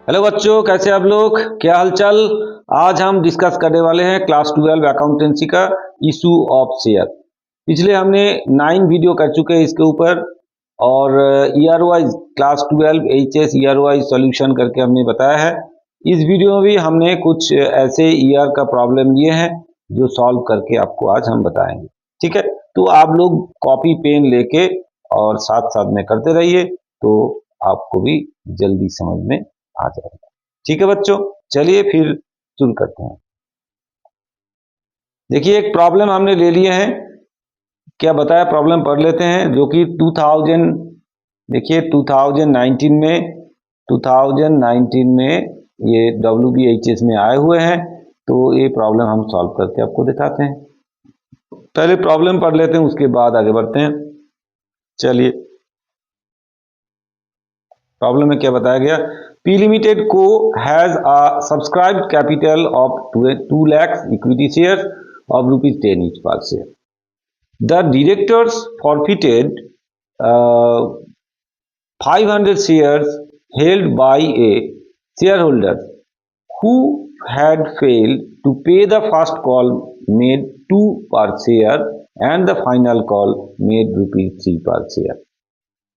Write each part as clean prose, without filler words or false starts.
Hello बच्चों, कैसे आप लोग? क्या हालचाल? आज हम डिस्कस करने वाले हैं क्लास 12 अकाउंटेंसी का इशू ऑफ शेयर। पिछले हमने 9 वीडियो कर चुके हैं इसके ऊपर और year wise class 12 HS year wise solution करके हमने बताया है। इस वीडियो में भी हमने कुछ ऐसे ईयर का प्रॉब्लम लिए हैं जो सॉल्व करके आपको आज हम बताएंगे। ठीक है, तो आप लोग कॉपी पेन लेके और साथ साथ में करते रहिए तो आपको भी जल्दी समझ में आ जाएगा। ठीक है बच्चों, चलिए फिर शुरू करते हैं। देखिए, एक प्रॉब्लम हमने ले लिए हैं। क्या बताया, प्रॉब्लम पढ़ लेते हैं जो कि 2000 देखिए 2019 में ये WBHS में आए हुए हैं। तो ये प्रॉब्लम हम सॉल्व करके आपको दिखाते हैं। पहले प्रॉब्लम पढ़ लेते हैं, उसके बाद आगे बढ़ते हैं। चलिए, प्रॉब्लम में क्या बताया गया? P Limited Co has a subscribed capital of 2 lakhs equity shares of rupees 10 each per share. The directors forfeited uh, 500 shares held by a shareholder who had failed to pay the first call made 2 per share and the final call made rupees 3 per share.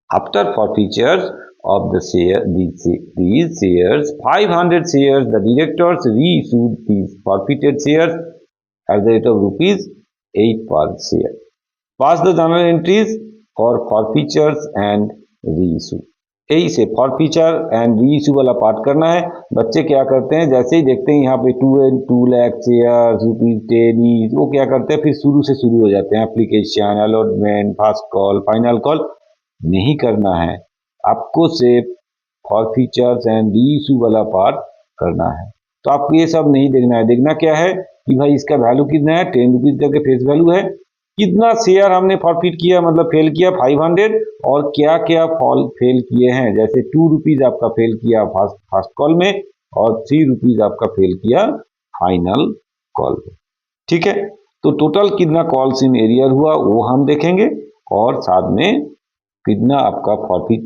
After forfeitures of these shares, 500 shares, the directors reissued these forfeited shares at the rate of rupees 8 per share. Pass the journal entries for forfeitures and reissue. यही से forfeiture and reissue वाला part करना है। बच्चे क्या करते हैं, जैसे ही देखते हैं यहाँ पे 2 लाख शेयर रुपीज 10 वो क्या करते हैं, फिर शुरू से शुरू हो जाते हैं। Application, allotment, first call, final call नहीं करना है आपको, सिर्फ फॉरफीचर्स एंड रीइशू वाला पार्ट करना है। तो आपको ये सब नहीं देखना है। देखना क्या है कि भाई इसका वैल्यू कितना है, 10 रुपीज करके फेस वैल्यू है। कितना शेयर हमने फॉरफिट किया, मतलब फेल किया 500, और क्या क्या फेल किए हैं। जैसे 2 रुपीज आपका फेल किया फर्स्ट कॉल में और 3 रुपीज आपका फेल किया फाइनल कॉल में। ठीक है, तो टोटल कितना कॉल्स इन एरियर हुआ वो हम देखेंगे, और साथ में कितना आपका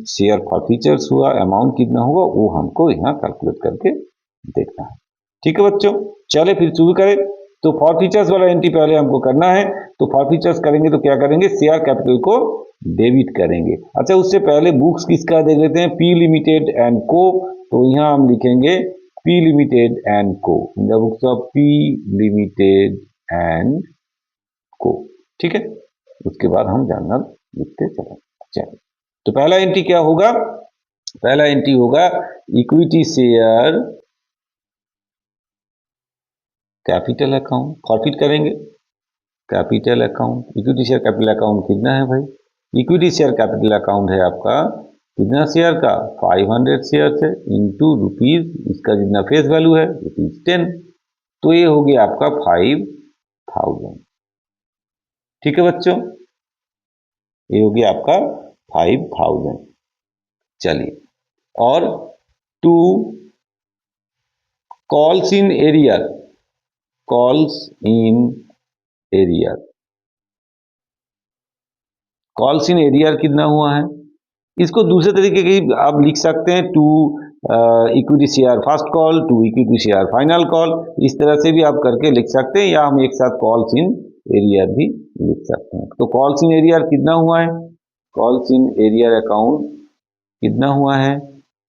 शेयर फॉरफीचर्स हुआ, अमाउंट कितना हुआ वो हमको यहाँ कैलकुलेट करके देखना है। ठीक है बच्चों, चले फिर शुरू करें। तो फॉरफीचर्स वाला एंट्री पहले हमको करना है। तो फॉरफीचर्स करेंगे तो क्या करेंगे, शेयर कैपिटल को डेबिट करेंगे। अच्छा, उससे पहले बुक्स किसका देख लेते हैं, P Limited and Co। तो यहाँ हम लिखेंगे P Limited and Co in the books of P Limited and Co। ठीक है, उसके बाद हम जर्नल लिखते चलेंगे। चलिए, तो पहला एंट्री क्या होगा, पहला एंट्री होगा equity share capital account. Forfeit करेंगे capital account, equity share capital account कितना है भाई, इक्विटी शेयर कैपिटल अकाउंट है आपका कितना शेयर का, 500 शेयर है इंटू रुपीज, इसका जितना फेस वैल्यू है रुपीज 10। तो ये हो गया आपका 5000। ठीक है बच्चों, ये हो गया आपका 5000। चलिए, और to calls in arrear, calls in arrear, calls in arrear कितना हुआ है। इसको दूसरे तरीके की आप लिख सकते हैं, to equity share first call, to equity share final call, इस तरह से भी आप करके लिख सकते हैं, या हम एक साथ कॉल्स इन एरियर भी लिख सकते हैं। तो कॉल्स इन एरियर कितना हुआ है, कॉल्स इन एरियर अकाउंट कितना हुआ है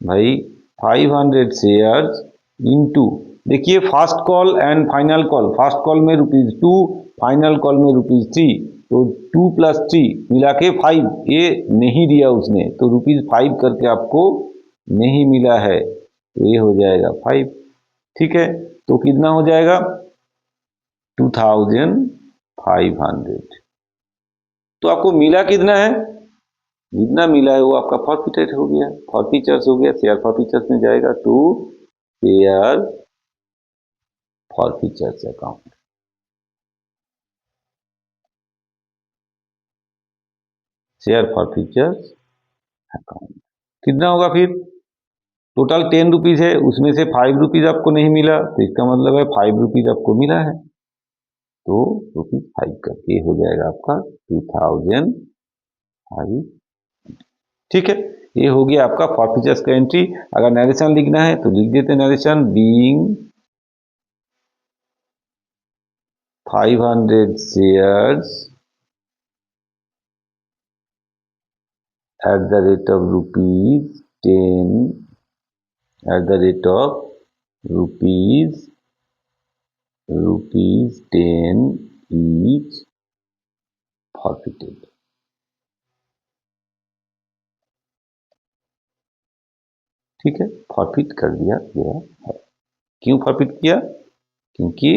भाई, 500 शेयर्स इनटू, देखिए first call and final call, first call में ₹2, फाइनल कॉल में ₹3, तो 2 + 3 मिला के 5, ये नहीं दिया उसने तो ₹5 करके आपको नहीं मिला है, तो ये हो जाएगा 5। ठीक है, तो कितना हो जाएगा 2500। तो आपको मिला कितना है, जितना मिला है वो आपका फॉरफिटेड हो गया, फॉरफीचर्स हो गया, शेयर फॉरफीचर्स में जाएगा to share forfeitures account. Share forfeitures account कितना होगा फिर, टोटल 10 रुपीज है, उसमें से 5 रुपीज आपको नहीं मिला, तो इसका मतलब है 5 रुपीज आपको मिला है, तो ₹5 करके हो जाएगा आपका 2500। ठीक है, ये हो गया आपका फॉरफीचर्स का एंट्री। अगर नरेशन लिखना है तो लिख देते narration being 500 shares at the rate of rupees 10 at the rate of rupees 10 each forfeited। ठीक है, फॉरफिट कर दिया गया है। क्यों फॉरफिट किया? क्योंकि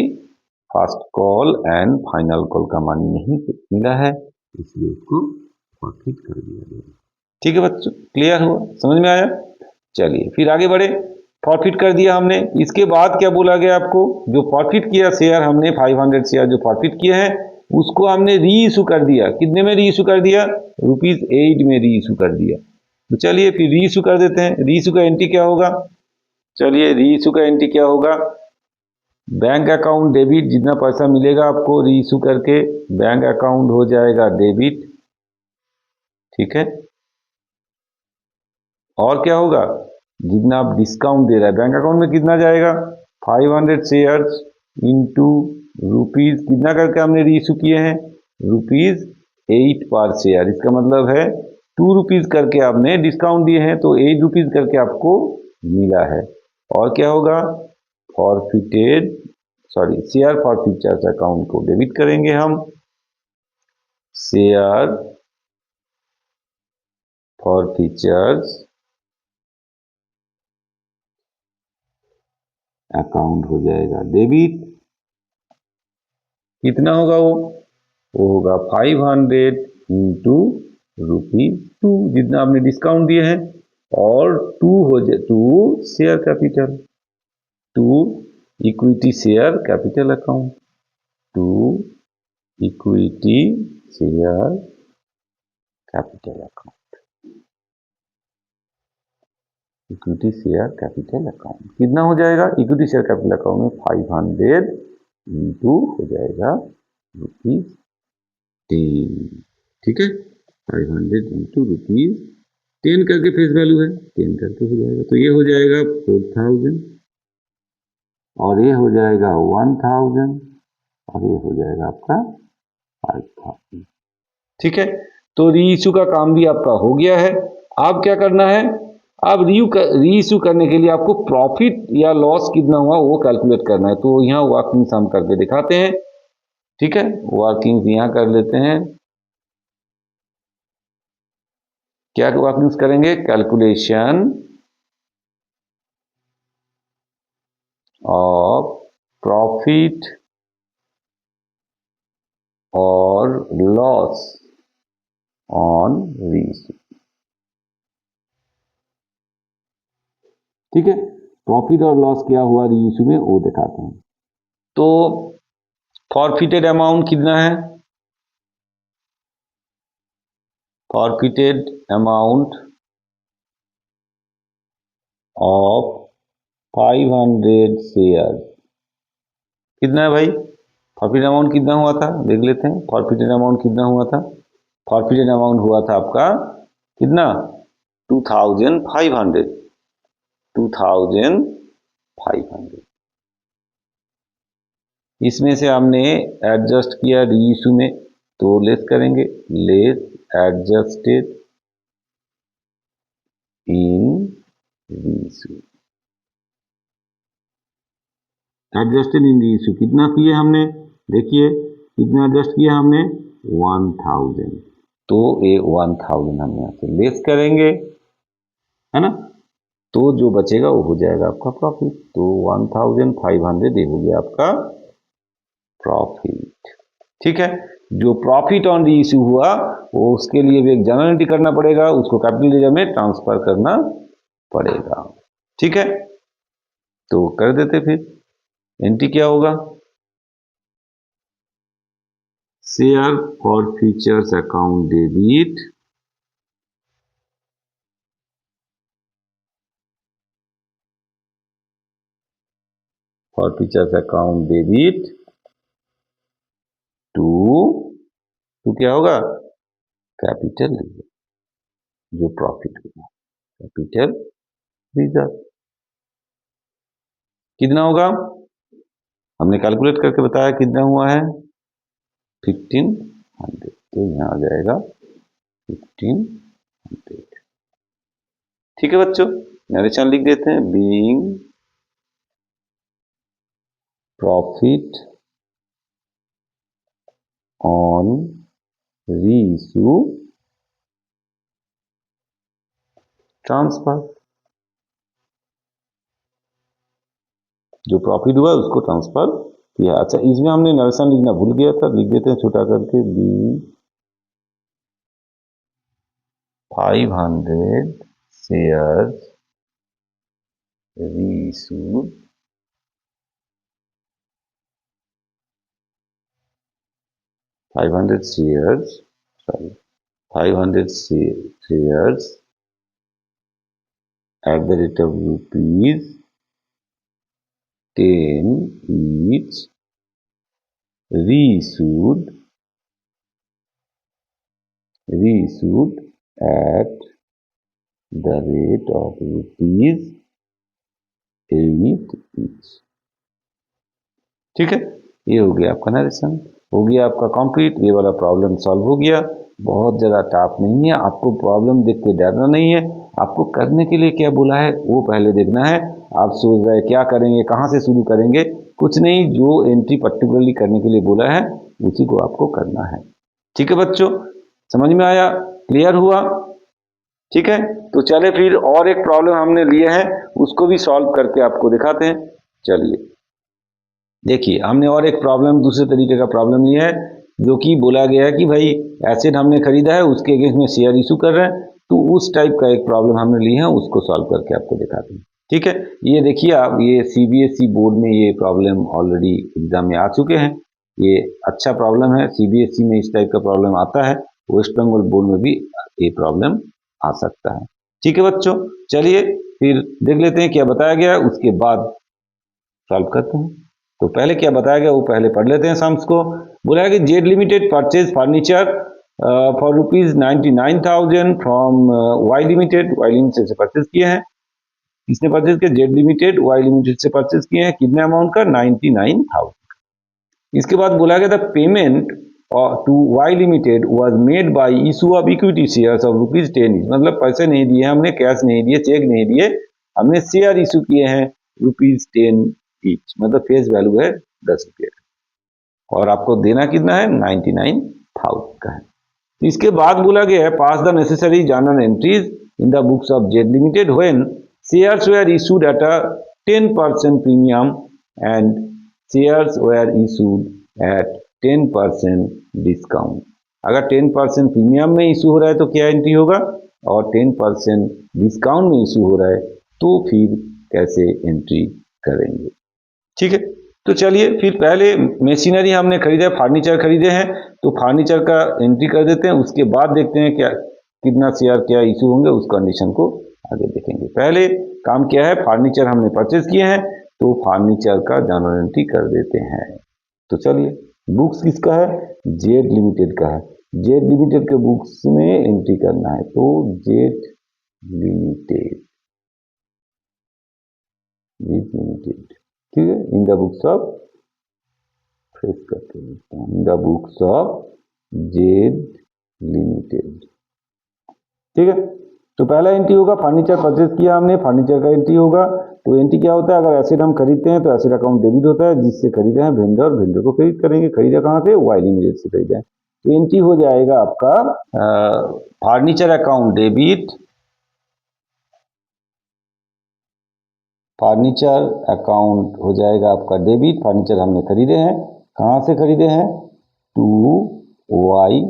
first call and final call का मनी नहीं मिला है, इसलिए उसको फॉरफिट कर दिया गया। ठीक है बच्चों, क्लियर हुआ, समझ में आया? चलिए फिर आगे बढ़े। फॉरफिट कर दिया हमने, इसके बाद क्या बोला गया आपको? जो फॉरफिट किया शेयर हमने 500 शेयर जो फॉरफिट किए हैं उसको हमने री इशू कर दिया। कितने में री इशू कर दिया? ₹8 में री इशू कर दिया। तो चलिए फिर री इशू कर देते हैं। री इशू का एंट्री क्या होगा? चलिए री इशू का एंट्री क्या होगा? बैंक अकाउंट डेबिट, जितना पैसा मिलेगा आपको री इशू करके बैंक अकाउंट हो जाएगा डेबिट। ठीक है, और क्या होगा? जितना आप डिस्काउंट दे रहा है बैंक अकाउंट में कितना जाएगा? 500 शेयर्स इंटू रुपीज कितना करके हमने री इशू किए हैं? ₹8 पर शेयर। इसका मतलब है ₹2 करके आपने डिस्काउंट दिए हैं तो ₹8 करके आपको मिला है। और क्या होगा? फॉरफिटेड शेयर फॉरफीचर्स अकाउंट को डेबिट करेंगे हम। शेयर फॉरफीचर्स अकाउंट हो जाएगा डेबिट। कितना होगा वो होगा 500 इंटू ₹2 जितना आपने डिस्काउंट दिए हैं, और 2 हो जाए 2 share capital, 2 equity share capital account, 2 equity share capital account, equity share capital account कितना हो जाएगा? इक्विटी शेयर कैपिटल अकाउंट में 500 इंटू हो जाएगा ₹10। ठीक है, 500 इंटू ₹10 करके फेस वैल्यू है, 10 करके हो जाएगा। तो ये हो जाएगा 4000 और ये हो जाएगा 1000 और ये हो जाएगा आपका 5000। ठीक है, तो री इशू का काम भी आपका हो गया है। अब क्या करना है? अब री इशू करने के लिए आपको प्रॉफिट या लॉस कितना हुआ वो कैलकुलेट करना है। तो यहाँ वर्किंग्स हम करके दिखाते हैं। ठीक है, वर्किंग्स यहाँ कर लेते हैं। क्या वर्किंग्स करेंगे? कैलकुलेशन ऑफ प्रॉफिट और लॉस ऑन री इशू। ठीक है, प्रॉफिट और लॉस क्या हुआ री इशू में वो दिखाते हैं। तो फॉरफिटेड अमाउंट कितना है? फॉरफिटेड अमाउंट ऑफ 500 शेयर कितना है भाई? फॉरफिटेड अमाउंट कितना हुआ था देख लेते हैं। फॉरफिटेड अमाउंट कितना हुआ था? फॉरफिटेड अमाउंट हुआ था आपका कितना? 2500। 2500 इसमें से हमने एडजस्ट किया री इशू में, तो लेस करेंगे, लेस एडजस्टेड इन री इशू। एडजस्टेड इन री इशू कितना किए हमने? देखिए कितना एडजस्ट किया हमने? 1000। तो ये 1000 हम यहाँ से लेस करेंगे, है ना? तो जो बचेगा वो हो जाएगा आपका प्रॉफिट। तो 1500 ये हो गया आपका प्रॉफिट। ठीक है, जो प्रॉफिट ऑन री इशू हुआ वो उसके लिए भी एक जर्नल एंट्री करना पड़ेगा, उसको कैपिटल लेजर में ट्रांसफर करना पड़ेगा। ठीक है, तो कर देते फिर। एंट्री क्या होगा? Share forfeiture account debit forfeiture account debit to क्या होगा? Capital ledger. जो प्रॉफिट हुआ, कैपिटल रिजर्व कितना होगा, हमने कैलकुलेट करके बताया कितना हुआ है 1500, तो यहाँ आ जाएगा 1500। ठीक है बच्चों, नरेशन लिख देते हैं, being profit on reissue transfer, जो प्रॉफिट हुआ उसको ट्रांसफर किया। अच्छा, इसमें हमने नरेशन लिखना भूल गया था, लिख देते हैं छोटा करके, B 500 shares reissued 500 shares, sorry, 500 shares at the rate of rupees 10 each, reissued at the rate of rupees 8 each। ठीक है, ये हो गया आपका नरेशन, हो गया आपका कंप्लीट। ये वाला प्रॉब्लम सॉल्व हो गया, बहुत ज़्यादा टफ नहीं है। आपको प्रॉब्लम देख के डरना नहीं है, आपको करने के लिए क्या बोला है वो पहले देखना है। आप सोच रहे क्या करेंगे, कहाँ से शुरू करेंगे, कुछ नहीं, जो एंट्री पर्टिकुलरली करने के लिए बोला है उसी को आपको करना है। ठीक है बच्चों, समझ में आया, क्लियर हुआ? ठीक है, तो चले फिर और एक प्रॉब्लम हमने लिए है उसको भी सॉल्व करके आपको दिखाते हैं। चलिए देखिए, हमने और एक प्रॉब्लम, दूसरे तरीके का प्रॉब्लम लिया है, जो कि बोला गया है कि भाई एसेट हमने खरीदा है, उसके अगेंस्ट में शेयर इशू कर रहे हैं, तो उस टाइप का एक प्रॉब्लम हमने ली है, उसको सॉल्व करके आपको दिखाते हैं। ठीक है, ये देखिए आप, ये सीबीएसई बोर्ड में ये प्रॉब्लम ऑलरेडी एग्जाम में आ चुके हैं। ये अच्छा प्रॉब्लम है, सीबीएसई में इस टाइप का प्रॉब्लम आता है, वेस्ट बंगाल बोर्ड में भी ये प्रॉब्लम आ सकता है। ठीक है बच्चों, चलिए फिर देख लेते हैं क्या बताया गया, उसके बाद सॉल्व करते हैं। तो पहले क्या बताया गया वो पहले पढ़ लेते हैं सम्स को। बोला है कि Z limited purchase furniture for rupees 99,000 from Y limited, Y limited से परचेज किए हैं। किसने परचेज किया? जेड लिमिटेड वाई लिमिटेड से परचेज किए हैं। कितने अमाउंट का? 99,000। इसके बाद बोला गया था payment to Y limited was made by issue of equity shares of rupees 10, मतलब पैसे नहीं दिए हमने, कैश नहीं दिए, चेक नहीं दिए, हमने शेयर इशू किए हैं रुपीज 10 ईच, मतलब फेस वैल्यू है 10 रुपये, और आपको देना कितना है? 99,000 का है। इसके बाद बोला गया है pass the necessary journal entries in the books of Z limited when shares were issued at a 10% premium and shares were issued at 10% discount. अगर 10% प्रीमियम में इशू हो रहा है तो क्या एंट्री होगा, और 10% डिस्काउंट में इशू हो रहा है तो फिर कैसे एंट्री करेंगे। ठीक है, तो चलिए फिर पहले मशीनरी हमने खरीदा, फर्नीचर खरीदे हैं, तो फर्नीचर का एंट्री कर देते हैं, उसके बाद देखते हैं क्या कितना शेयर क्या इशू होंगे, उस कंडीशन को आगे देखेंगे। पहले काम क्या है, फर्नीचर हमने परचेज किए हैं, तो फर्नीचर का जर्नल एंट्री कर देते हैं। तो चलिए, बुक्स किसका है? जेड लिमिटेड का है, जेड लिमिटेड के बुक्स में एंट्री करना है, तो जेड लिमिटेड, ठीक है, इन द बुक्स ऑफ, फ्रेश करके लिखता हूँ, इन the books of Z limited. ठीक है, तो पहला एंट्री होगा फर्नीचर परचेज किया हमने, फर्नीचर का एंट्री होगा। तो एंट्री क्या होता है, अगर एसेट हम खरीदते हैं तो एसेट अकाउंट डेबिट होता है, जिससे खरीदे हैं वेंडर, वेंडर को क्रेडिट करेंगे। खरीदा कहाँ से? वाई लिमिटेड से खरीदा है, तो एंट्री हो जाएगा आपका furniture account debit, furniture account हो जाएगा आपका डेबिट, फर्नीचर हमने खरीदे हैं, कहाँ से खरीदे हैं? टू वाई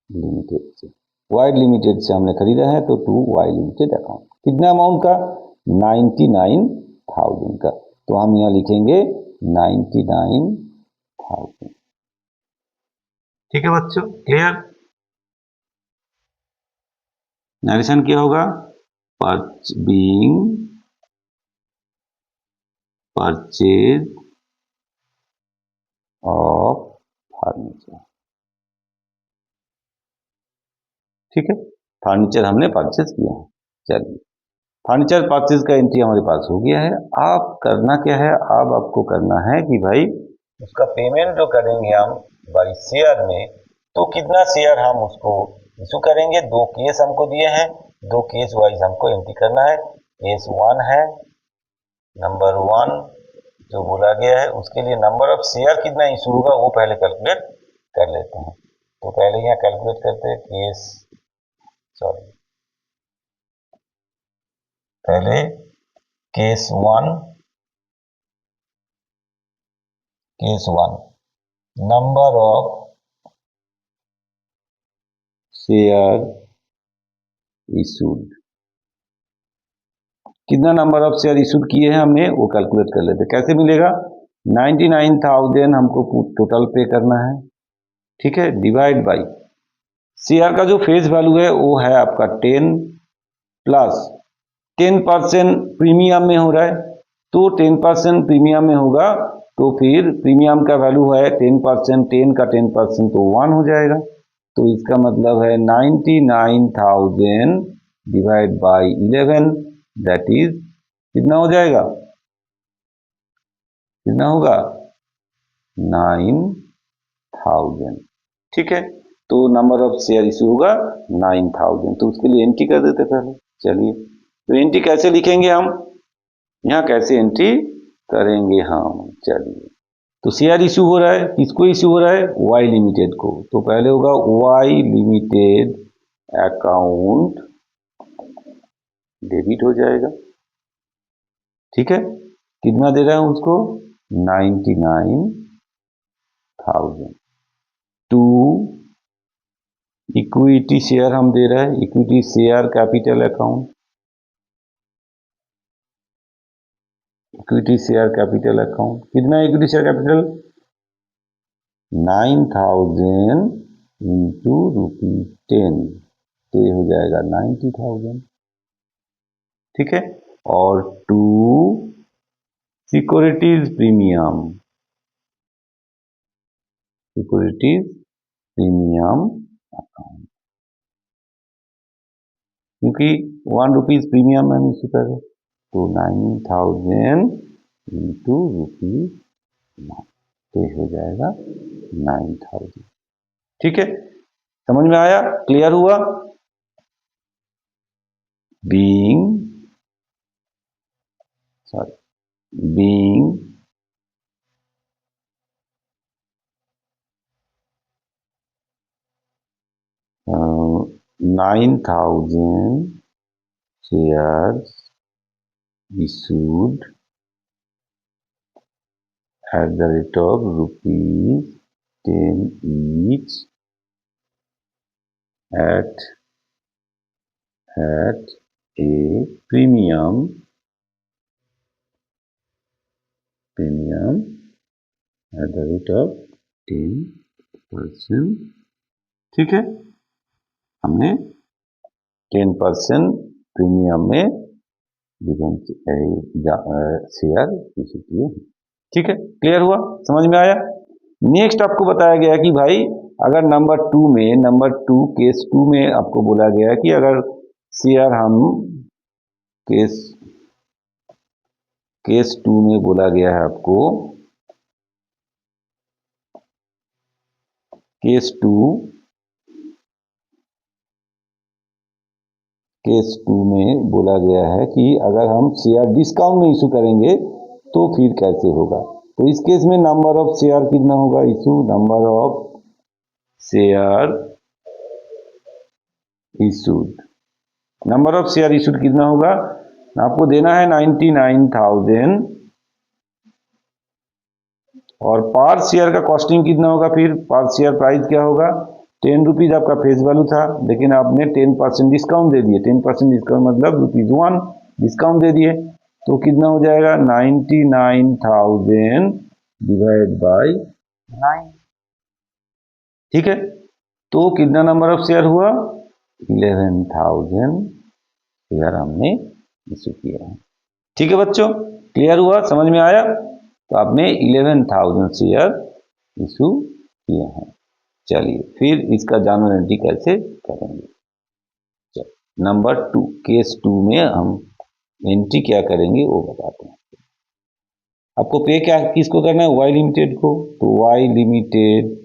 लिमिटेड से, वाई लिमिटेड से हमने खरीदा है, तो टू वाई लिमिटेड अकाउंट। कितना अमाउंट का? 99,000 का, तो हम यहाँ लिखेंगे 99,000। ठीक है बच्चों, क्लियर? नरेशन क्या होगा? Being purchase of furniture. ठीक है, फर्नीचर हमने परचेज किया है। चलिए, फर्नीचर परचेज का एंट्री हमारे पास हो गया है। आप करना क्या है, अब आपको करना है कि भाई उसका पेमेंट जो करेंगे हम बाई शेयर में, तो कितना शेयर हम उसको इशू करेंगे। दो केस हमको दिए हैं, दो केस वाइज हमको एंट्री करना है। केस 1 है, नंबर 1 जो बोला गया है, उसके लिए नंबर ऑफ शेयर कितना इशू होगा वो पहले कैलकुलेट कर लेते हैं। तो पहले यहाँ कैलकुलेट करते हैं पहले case 1 number of share issued, कितना नंबर ऑफ शेयर इशूड किए हैं हमने वो कैलकुलेट कर लेते। कैसे मिलेगा, 99,000 हमको टोटल पे करना है, ठीक है, डिवाइड बाई शेयर का जो फेस वैल्यू है वो है आपका 10 प्लस 10% प्रीमियम में हो रहा है, तो 10% प्रीमियम में होगा तो फिर प्रीमियम का वैल्यू है 10%, 10 का 10% तो 1 हो जाएगा। तो इसका मतलब है 99,000 डिवाइड बाई 11, दैट इज कितना हो जाएगा, कितना होगा 9,000, ठीक है। तो नंबर ऑफ शेयर इशू होगा 9,000, तो उसके लिए एंट्री कर देते पहले। चलिए, तो एंट्री कैसे लिखेंगे हम, यहाँ कैसे एंट्री करेंगे हम, चलिए। तो शेयर इशू हो रहा है, किसको इशू हो रहा है, वाई लिमिटेड को, तो पहले होगा वाई लिमिटेड अकाउंट डेबिट हो जाएगा, ठीक है। कितना दे रहा हूं उसको, 99,000 टू इक्विटी शेयर हम दे रहे हैं, equity share capital account, equity share capital account कितना इक्विटी शेयर कैपिटल 9,000 इंटू ₹10, तो ये हो जाएगा 90,000, ठीक है। और to securities premium, securities premium account, क्योंकि ₹1 प्रीमियम मैंने इसी कर, तो 9,000 इंटू ₹9, तो ये हो जाएगा 9,000, ठीक है। समझ में आया, क्लियर हुआ। being 9,000 shares issued at the rate of ₹10 each at a premium at the rate of 10%, ठीक है। हमने 10% प्रीमियम में शेयर इशू किए, ठीक है। क्लियर हुआ, समझ में आया। नेक्स्ट आपको बताया गया कि भाई अगर नंबर 2 केस 2 में आपको बोला गया कि अगर शेयर हम केस 2 में बोला गया है आपको, केस 2 में बोला गया है कि अगर हम शेयर डिस्काउंट में इशू करेंगे तो फिर कैसे होगा। तो इस केस में नंबर ऑफ शेयर कितना होगा issue, number of share issued, number of share issued कितना होगा, आपको देना है 99,000 और पर शेयर का कॉस्टिंग कितना होगा, फिर पर शेयर प्राइस क्या होगा, ₹10 आपका फेस वैल्यू था, लेकिन आपने 10% डिस्काउंट दे दिए, 10% डिस्काउंट मतलब ₹1 डिस्काउंट दे दिए, तो कितना हो जाएगा 99,000 डिवाइड बाई 9, ठीक है। तो कितना नंबर ऑफ शेयर हुआ, 11,000 शेयर हमने इशू किया है, ठीक है बच्चों। क्लियर हुआ, समझ में आया। तो आपने 11,000 शेयर इशू किए हैं। चलिए फिर इसका जनरल एंट्री कैसे करेंगे, नंबर 2, केस 2 में हम एंट्री क्या करेंगे वो बताते हैं। आपको पे क्या किसको करना है, वाई लिमिटेड को, तो वाई लिमिटेड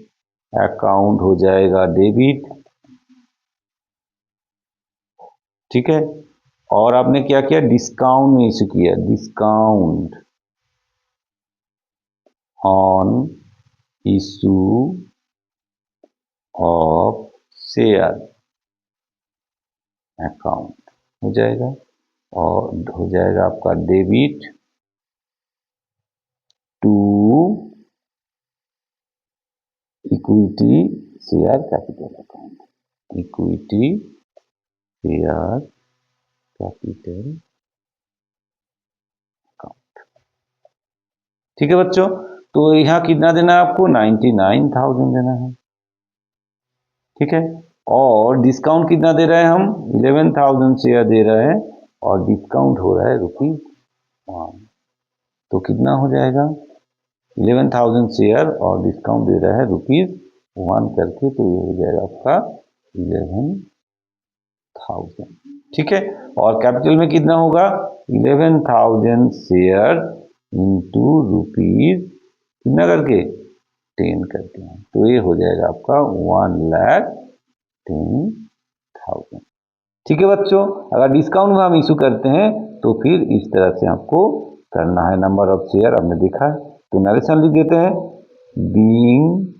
अकाउंट हो जाएगा डेबिट, ठीक है। और आपने क्या किया, डिस्काउंट में इशू किया, discount on issue of share account हो जाएगा, और हो जाएगा आपका debit to equity share capital account, equity share capital account, ठीक है बच्चों। तो यहाँ कितना देना है आपको, 99,000 देना है, ठीक है। और डिस्काउंट कितना दे रहे हैं हम, 11,000 शेयर दे रहे हैं, और डिस्काउंट हो रहा है ₹1, तो कितना हो जाएगा, 11,000 शेयर और डिस्काउंट दे रहा है ₹1 करके, तो ये हो जाएगा आपका 11,000, ठीक है। और कैपिटल में कितना होगा, 11,000 शेयर इंटू रुपीज कितना करके, 10 करके, तो ये हो जाएगा आपका 1,10,000, ठीक है बच्चों। अगर डिस्काउंट में हम इशू करते हैं तो फिर इस तरह से आपको करना है, नंबर ऑफ शेयर हमने देखा है, तो नरेशन लिख देते हैं, being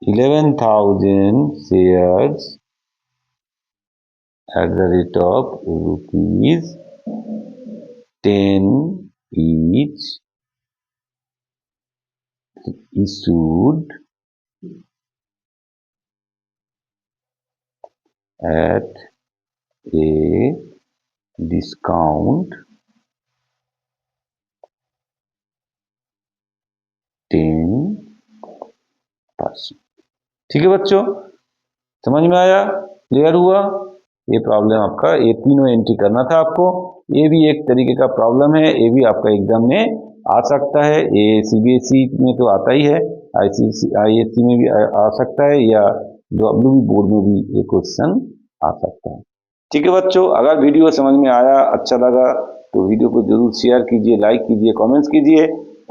11,000 shares at the rate of ₹10 each issued at a discount 10%, ठीक है बच्चों, समझ में आया, क्लियर हुआ। ये प्रॉब्लम आपका, ये तीनों एंट्री करना था आपको। ये भी एक तरीके का प्रॉब्लम है, ये भी आपका एग्जाम में आ सकता है, ये सीबीएसई में तो आता ही है, आईएससी में भी आ सकता है, या डब्ल्यूबी बोर्ड में भी ये क्वेश्चन आ सकता है, ठीक है बच्चों। अगर वीडियो समझ में आया, अच्छा लगा, तो वीडियो को जरूर शेयर कीजिए, लाइक कीजिए, कमेंट्स कीजिए,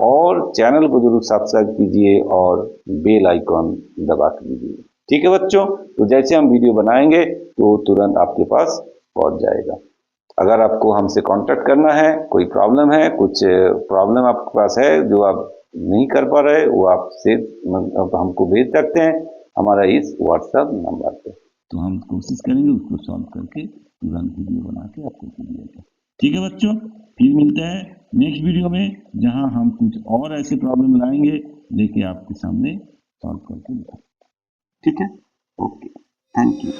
और चैनल को जरूर सब्सक्राइब कीजिए और बेल आइकॉन दबा दीजिए, ठीक है बच्चों। तो जैसे हम वीडियो बनाएंगे तो तुरंत आपके पास पहुंच जाएगा। अगर आपको हमसे कांटेक्ट करना है, कोई प्रॉब्लम है, कुछ प्रॉब्लम आपके पास है जो आप नहीं कर पा रहे, वो आप से हमको भेज सकते हैं हमारा इस व्हाट्सएप नंबर पे, तो हम कोशिश करेंगे उसको सॉल्व करके तुरंत वीडियो बना के आपको दीजिएगा, ठीक है बच्चों। फिर मिलते हैं नेक्स्ट वीडियो में, जहां हम कुछ और ऐसे प्रॉब्लम लाएंगे लेके आपके सामने सॉल्व करके दिखाएंगे, ठीक है। Okay, thank you.